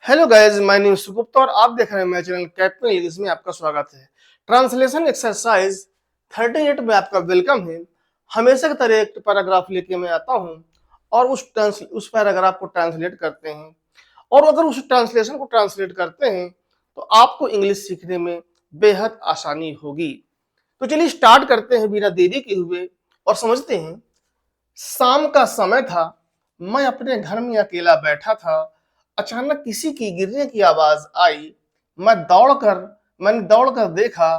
Hello guys, my name सुगुप्ता और आप देख रहे हैं मेरा चैनल कैप्टन इंग्लिश में आपका स्वागत है। ट्रांसलेशन एक्सरसाइज 38 में आपका वेलकम है। हमेशा की तरह एक पैराग्राफ लेके मैं आता हूं और उस पैराग्राफ को ट्रांसलेट करते हैं। और अगर उस ट्रांसलेशन को ट्रांसलेट करते हैं तो आपको इंग्लिश सीखने में बेहद आसानी होगी। तो चलिए स्टार्ट करते हैं बिना देरी के हुए और समझते हैं। शाम का समय था। मैं अपने घर में अकेला बैठा था। अचानक किसी की गिरने की आवाज आई। मैंने दौड़कर देखा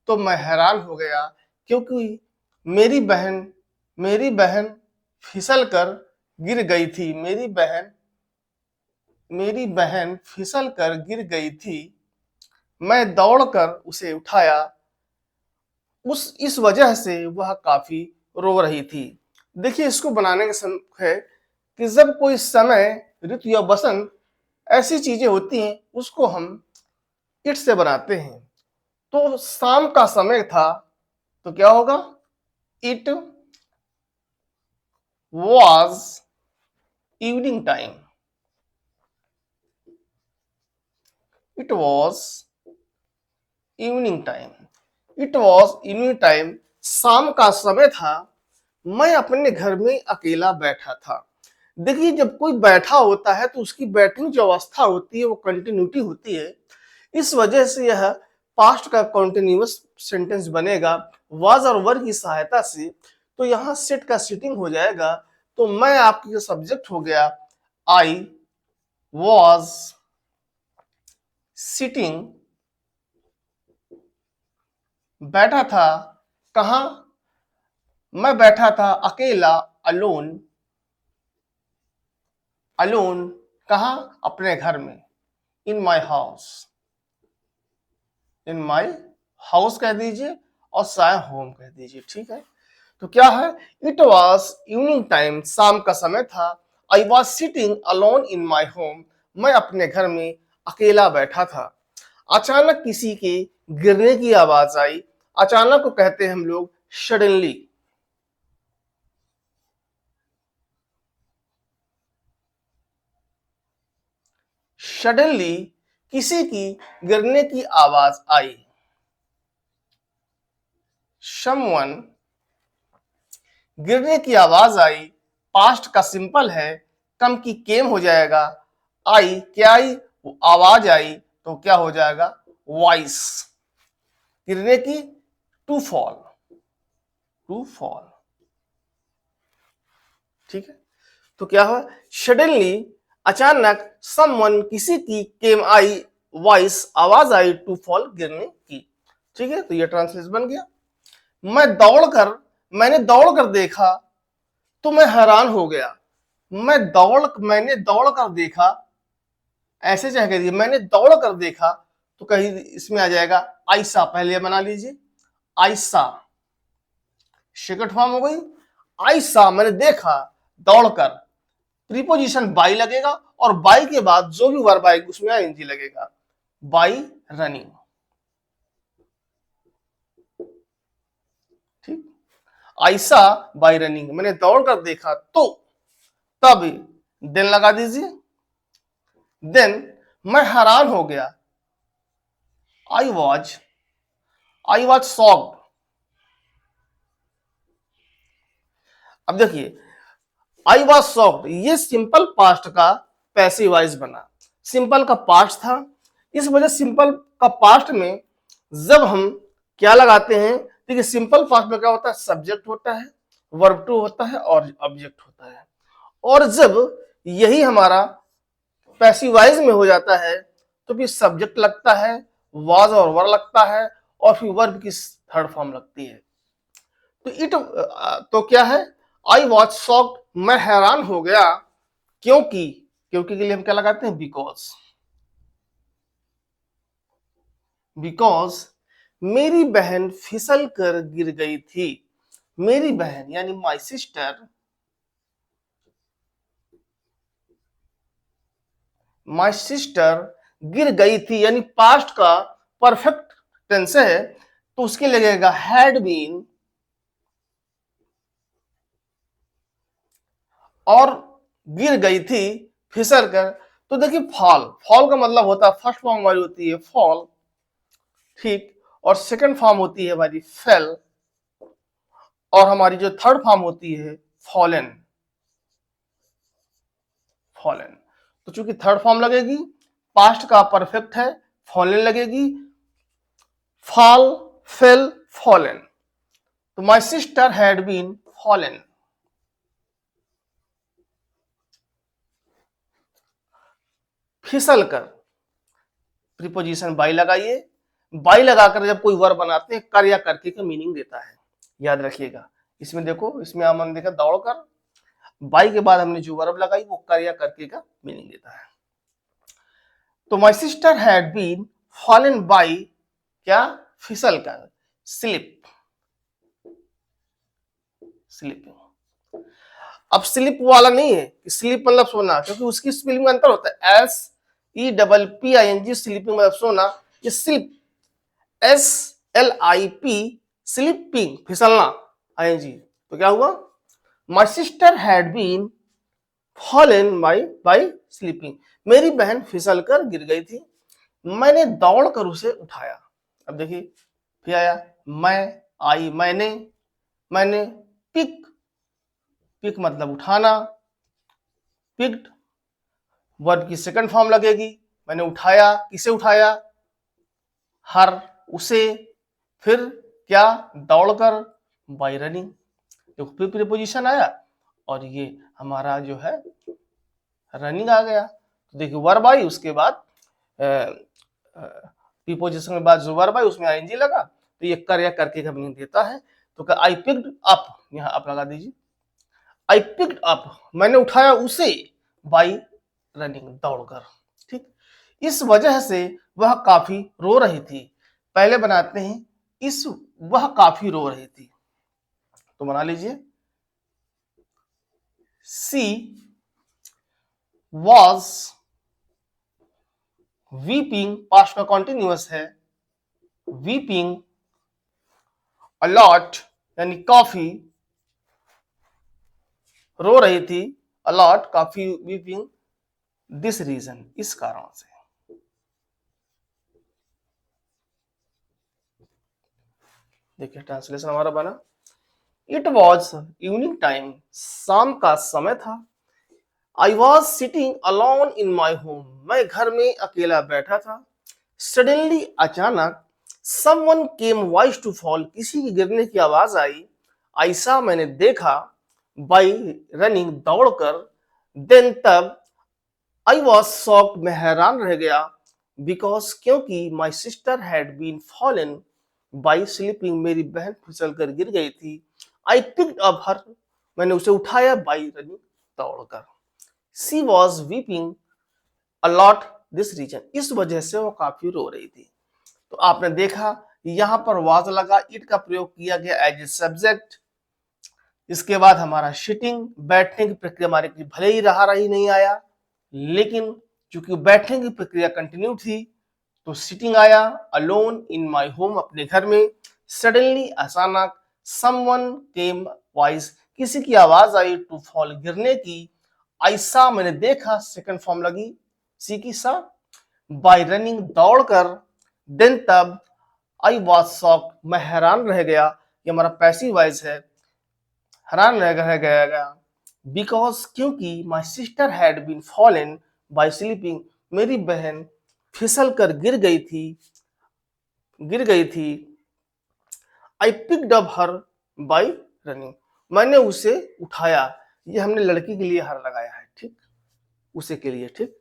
तो मैं हैरान हो गया, क्योंकि मेरी बहन मेरी बहन फिसल कर गिर गई थी। मेरी बहन फिसल कर गिर गई थी। मैं दौड़कर उसे उठाया। उस इस वजह से वह काफी रो रही थी। देखिए, इसको बनाने का है कि जब कोई समय, ऋतु या बसंत ऐसी चीजें होती हैं उसको हम इट से बनाते हैं। तो शाम का समय था तो क्या होगा? It was evening time. It was evening time. It was evening time. शाम का समय था। मैं अपने घर में अकेला बैठा था। देखिए, जब कोई बैठा होता है तो उसकी बैठने जो अवस्था होती है वो कंटिन्यूटी होती है। इस वजह से यह पास्ट का कॉन्टिन्यूअस सेंटेंस बनेगा वाज और वर की सहायता से। तो यहाँ सेट का सिटिंग हो जाएगा। तो मैं आपकी जो सब्जेक्ट हो गया, आई वॉज सिटिंग, बैठा था। कहा? मैं बैठा था अकेला, अलोन। अलोन कहा? अपने घर में। इन my house. In my house कह दीजिए और शायद होम कह दीजिए, ठीक है। तो क्या है? इट वॉज इवनिंग टाइम, शाम का समय था। I was sitting alone in my home, मैं अपने घर में अकेला बैठा था। अचानक किसी के गिरने की आवाज आई। अचानक को कहते हैं हम लोग सडनली। सडनली किसी की गिरने की आवाज आई। समवन, गिरने की आवाज आई। पास्ट का सिंपल है, कम की केम हो जाएगा। आई क्या आई? वो आवाज आई तो क्या हो जाएगा? वॉइस। गिरने की, टू फॉल। टू फॉल, ठीक है। तो क्या हुआ? सडनली, अचानक, समवन किसी की, केम आई वॉइस आवाज आई, टू फॉल गिरने की। ठीक है, तो ये ट्रांसलेशन बन गया। मैं दौड़कर मैंने दौड़कर देखा तो मैं हैरान हो गया। मैंने दौड़ कर देखा, ऐसे चाहे कह दीजिए मैंने दौड़ कर देखा तो कहीं इसमें आ जाएगा आयशा। पहले बना लीजिए आयशा, सेकंड फॉर्म हो गई आयशा। मैंने देखा दौड़कर, प्रीपोजिशन बाई लगेगा और बाई के बाद जो भी वर्ब आएगी उसमें आईएनजी लगेगा। बाई रनिंग, ठीक। आयशा बाई रनिंग, मैंने दौड़कर देखा तो, तब देन लगा दीजिए। देन मैं हैरान हो गया। I was shocked. अब देखिए, आई वॉज शॉक्ड, ये सिंपल पास्ट का पैसिव वॉइस बना। सिंपल का पास्ट था, इस वजह सिंपल का पास्ट में जब हम क्या लगाते हैं, देखिए सिंपल पास्ट में क्या होता है? सब्जेक्ट होता है, वर्ब टू होता है और ऑब्जेक्ट होता है। और जब यही हमारा पैसिव वॉइस में हो जाता है तो फिर सब्जेक्ट लगता है, वाज और वर लगता है और फिर वर्ब की थर्ड फॉर्म लगती है। तो तो क्या है? आई वॉज शॉक्ड, मैं हैरान हो गया, क्योंकि क्योंकि के लिए हम क्या लगाते हैं? बिकॉज मेरी बहन फिसल कर गिर गई थी। मेरी बहन यानी माई सिस्टर गिर गई थी, यानी पास्ट का परफेक्ट टेंस है तो उसके लगेगा हैड बीन, और गिर गई थी फिसल कर तो देखिए फॉल, फॉल का मतलब होता है, फर्स्ट फॉर्म हमारी होती है फॉल, ठीक, और सेकंड फॉर्म होती है हमारी फेल, और हमारी जो थर्ड फॉर्म होती है फॉलन, फॉलन। तो चूंकि थर्ड फॉर्म लगेगी, पास्ट का परफेक्ट है, फॉलन लगेगी, फॉल, फेल, फॉलन। तो my sister had been fallen. फिसल कर, प्रीपोजिशन बाई लगाइए, बाई लगाकर जब कोई वर्ब बनाते हैं कर या करके का मीनिंग देता है, याद रखिएगा। इसमें देखो, इसमें हमने देखा दौड़कर, बाई के बाद हमने जो वर्ब लगाई वो कर या करके का मीनिंग देता है। तो my sister had been fallen by, क्या, फिसल कर, स्लिप, स्लीपिंग। अब स्लिप वाला नहीं है कि स्लीप मतलब सोना, क्योंकि उसकी स्पेलिंग में अंतर होता है, SEPPING, स्लीपिंग मतलब सोना, ये स्लिप SLIP, स्लीपिंग फिसलना, ING। तो क्या हुआ, my sister had been fallen by sleeping, मेरी बहन फिसल कर गिर गई थी, मैंने दौड़कर उसे उठाया। अब देखिए फिर आया, मैं, आई मैंने, मैंने पिक, पिक मतलब उठाना, पिक्ड, वर्ब की सेकंड फॉर्म लगेगी, मैंने उठाया, किसे उठाया, हर, उसे, फिर क्या, दौड़कर, बाय रनिंग। देखो फिर प्रीपोजिशन आया और ये हमारा जो है रनिंग आ गया। तो देखिए वर्ब आई, उसके बाद प्रीपोजिशन के बाद जो वर्ब आई उसमें आईएनजी लगा, तो ये कर या करके का मीनिंग देता है। तो आई पिक्ड अप, यहाँ आप लगा दीजिए, आई पिक्ड अप, मैंने उठाया उसे, बाई रनिंग, दौड़कर, ठीक। इस वजह से वह काफी रो रही थी, पहले बनाते हैं इस, वह काफी रो रही थी, तो बना लीजिए, सी वॉज वीपिंग, पास्ट का कॉन्टिन्यूअस है, वीपिंग अलॉट यानी काफी, रो रही थी, अलॉट काफी, वीपिंग दिस रीजन, इस कारण से। देखिए ट्रांसलेशन हमारा बना, इट वॉज इवनिंग टाइम, शाम का समय था, I was sitting alone in my home, मैं घर में अकेला बैठा था, सडनली अचानक, someone came voice to fall, किसी के गिरने की आवाज आई, ऐसा मैंने देखा, बाई रनिंग, दौड़कर, देन तब, आई वॉज शॉक्ड, मैं हैरान रह गया, बिकॉज क्योंकि my sister had been fallen by sleeping, मेरी बहन फिसल कर गिर गई थी, आई पिक्ड अप हर, मैंने उसे उठाया, बाई रनिंग, दौड़कर, she was weeping a lot this reason, इस वजह से वो काफी रो रही थी। तो आपने देखा यहां पर वाज लगा, इट का प्रयोग किया गया एज ए सब्जेक्ट। इसके बाद हमारा सिटिंग, बैठने की प्रक्रिया हमारे भले ही रहा रही नहीं आया, लेकिन चूंकि बैठने की प्रक्रिया कंटिन्यू थी तो सिटिंग आया, अलोन इन माय होम, अपने घर में, सडनली अचानक, समवन केम वाइज, किसी की आवाज आई, टू फॉल, गिरने की, ऐसा मैंने देखा, सेकंड फॉर्म लगी सी की सा, बाय रनिंग, दौड़कर, देन तब, आई वॉज शॉक्ड, मैं हैरान रह गया, ये हमारा पैसिव वॉइस है, हैरान रह गया, बिकॉज क्योंकि my sister had been fallen by sleeping, मेरी बहन फिसल कर गिर गई थी, I picked up her by running, मैंने उसे उठाया, ये हमने लड़की के लिए हर लगाया है, ठीक, उसे के लिए, ठीक,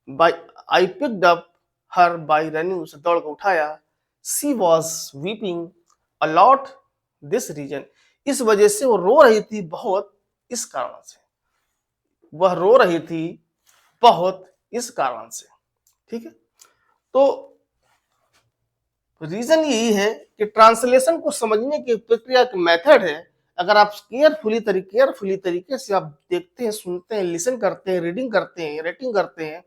by, I picked up her by running, उसे दौड़ कर उठाया, she was weeping a lot this reason, इस वजह से वो रो रही थी बहुत, इस कारण से, वह रो रही थी बहुत इस कारण से, ठीक है। तो रीजन यही है कि ट्रांसलेशन को समझने की प्रक्रिया की मेथड है, अगर आप केयरफुली तरीके से आप देखते हैं, सुनते हैं, लिसन करते हैं, रीडिंग करते हैं, राइटिंग करते हैं,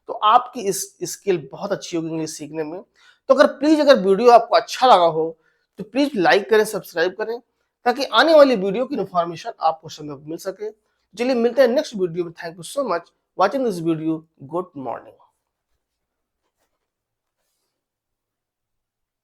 तो आपकी इस स्किल बहुत अच्छी होगी इंग्लिश सीखने में। तो अगर वीडियो आपको अच्छा लगा हो तो प्लीज लाइक करें, सब्सक्राइब करें, ताकि आने वाली वीडियो की इन्फॉर्मेशन आपको समय मिल सके। चलिए मिलते हैं नेक्स्ट वीडियो में, thank you so much. watching this video. Good morning.